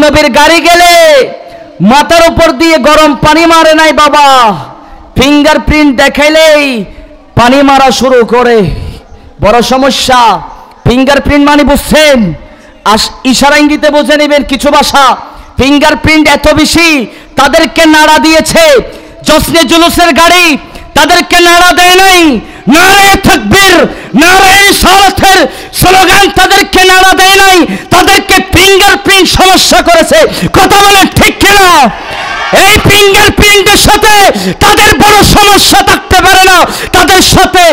নবীর গাড়ি গেলে মাথার উপর দিয়ে গরম পানি মারে নাই বাবা, ফিঙ্গারপ্রিন্ট দেখাইলেই পানি মারা শুরু করে। বড় সমস্যা। ফিঙ্গারপ্রিন্ট মানে বুঝছেন? ইশারা ইঙ্গিতে বুঝে নেবেন কিছু ভাষা। ফিঙ্গারপ্রিন্ট এত বেশি তাদেরকে নাড়া দিয়েছে। জশ্নে জুলুসের গাড়ি তাদেরকে নাড়া দেয় নাই, নারায়ে তাকবীর নারায়ে রিসালাতের স্লোগান তাদেরকে নাড়া দেয় নাই, তাদেরকে ফিঙ্গারপ্রিন্ট সমস্যা করেছে। কথা বলেন ঠিক কিনা? এই ফিঙ্গারপ্রিন্টের সাথে তাদের বড় সমস্যা থাকতে পারে না, তাদের সাথে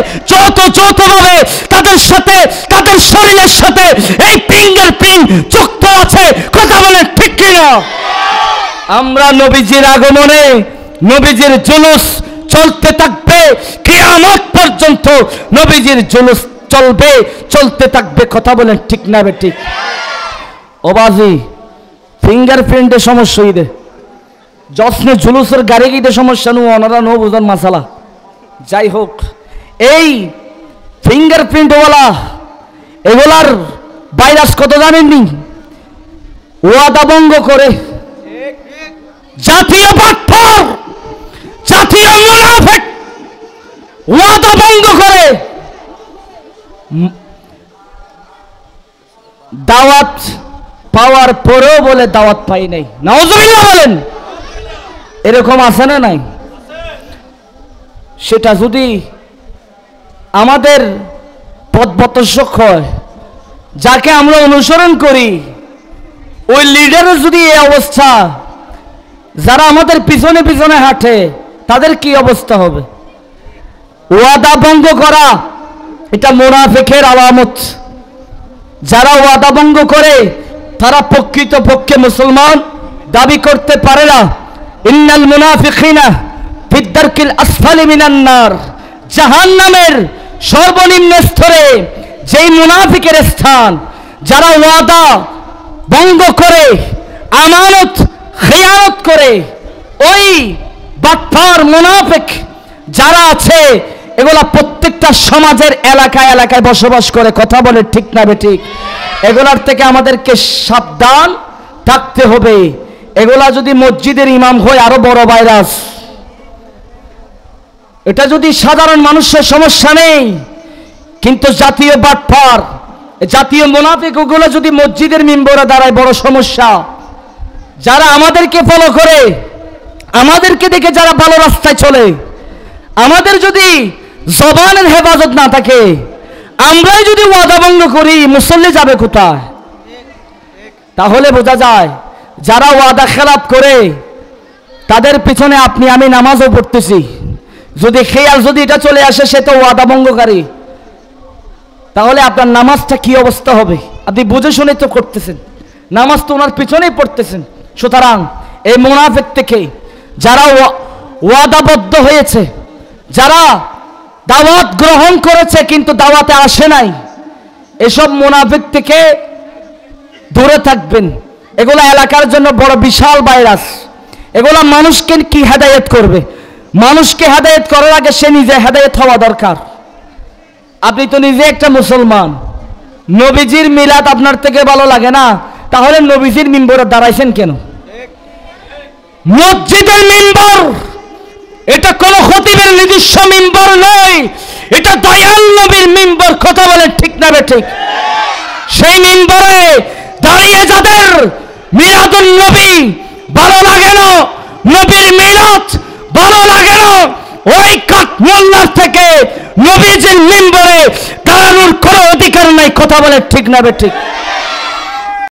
যৌথভাবে তাদের সাথে তাদের শরীরের সাথে এই ফিঙ্গারপ্রিন্ট যুক্ত আছে। কথা বলেন ঠিক কিনা? আমরা নবীজির আগমনে নবীজির জুলুস চলতে থাকবে, কিয়ামত পর্যন্ত নবীজির জুলুস চলবে, চলতে থাকবে। কথা বলেন ঠিক না বেঠিক? ও বাজি, ফিঙ্গারপ্রিন্টে সমস্যা ইদে, জশ্নে জুলুসের গাড়ি গিয়ে সমস্যা নু, ওনারা নো বুঝান মাসালা। যাই হোক, এই ফিঙ্গারপ্রিন্টওয়ালা এগুলার ভাইরাস কত জানেননি? ওয়াদা ভঙ্গ করে, জাতীয় বাটপার, জাতীয় মুনাফিক, ওয়াদা ভঙ্গ করে দাওয়াত পাওয়ার পরেও বলে দাওয়াত পাই নাই। নাউজুবিল্লাহ বলেন। এরকম আছে না নাই? সেটা যদি আমাদের পথপ্রদর্শক হয়, যাকে আমরা অনুসরণ করি, ওই লিডারের যদি এই অবস্থা, যারা আমাদের পিছনে পিছনে হাঁটে তাদের কি অবস্থা হবে? ওয়াদা ভঙ্গ করা এটা মুনাফিকের আলামত। যারা ওয়াদা ভঙ্গ করে তারা প্রকৃতপক্ষে মুসলমান দাবি করতে পারে না। ইন্নাল মুনাফিকিনা ফিদ দারকিল আসফালি মিনান নার, জাহান্নামের সর্বনিম্ন স্তরে যেই মুনাফিকের স্থান। যারা ওয়াদা ভঙ্গ করে, আমানত খিয়ানত করে, ওই বাটপার মুনাফিক যারা আছে এগুলা প্রত্যেকটা সমাজের এলাকায় এলাকায় বসবাস করে। কথা বলে ঠিক না বেঠিক? এগুলার থেকে আমাদেরকে সাবধান থাকতে হবে। এগুলা যদি মসজিদের ইমাম হয় আরো বড় ভাইরাস। এটা যদি সাধারণ মানুষের সমস্যা নেই, কিন্তু জাতীয় বাটপার, জাতীয় মুনাফিক ওগুলো যদি মসজিদের মিম্বরে দাঁড়ায় বড় সমস্যা। যারা আমাদেরকে ফলো করে, আমাদেরকে দেখে যারা ভালো রাস্তায় চলে, আমাদের যদি জবানের হেফাজত না থাকে, আমরাই যদি ওয়াদা ভঙ্গ করি, মুসল্লি যাবে কোথায়? তাহলে বোঝা যায় যারা ওয়াদা খেলাপ করে তাদের পিছনে আপনি আমি নামাজও পড়তেছি, যদি খেয়াল যদি এটা চলে আসে সে তো ওয়াদা ভঙ্গকারী, তাহলে আপনার নামাজটা কি অবস্থা হবে? আপনি বুঝে শুনে তো করতেছেন, নামাজ তো ওনার পিছনেই পড়তেছেন। সুতরাং এই মুনাফিক থেকে যারা ওয়াদাবদ্ধ হয়েছে, যারা দাওয়াত গ্রহণ করেছে কিন্তু দাওয়াতে আসে নাই, এসব মুনাফিক থেকে দূরে থাকবেন। এগুলো এলাকার জন্য বড় বিশাল ভাইরাস। এগুলো মানুষকে কি হেদায়েত করবে? মানুষকে হেদায়েত করার আগে সে নিজে হেদায়েত হওয়া দরকার। আপনি তো নিজে একটা মুসলমান, নবীজির মিলাদ আপনার থেকে ভালো লাগে না, তাহলে নবীজির মিম্বরে দাঁড়াইছেন কেন? মসজিদের মিম্বর এটা কোন খতিবের নিজস্ব মিম্বর নয়, এটা দয়াল নবীর মিম্বর। কথা বলেন ঠিক না বেঠিক? সেই মিম্বরে দাঁড়িয়ে যাদের মিলাদুন নবী ভালো লাগে না, নবীর মিলাদ ভালো লাগে না, ওই কাঠ মোল্লার থেকে নবীজির মিম্বরে দাঁড়ানোর কোনো অধিকার নাই। কথা বলেন ঠিক না বেঠিক?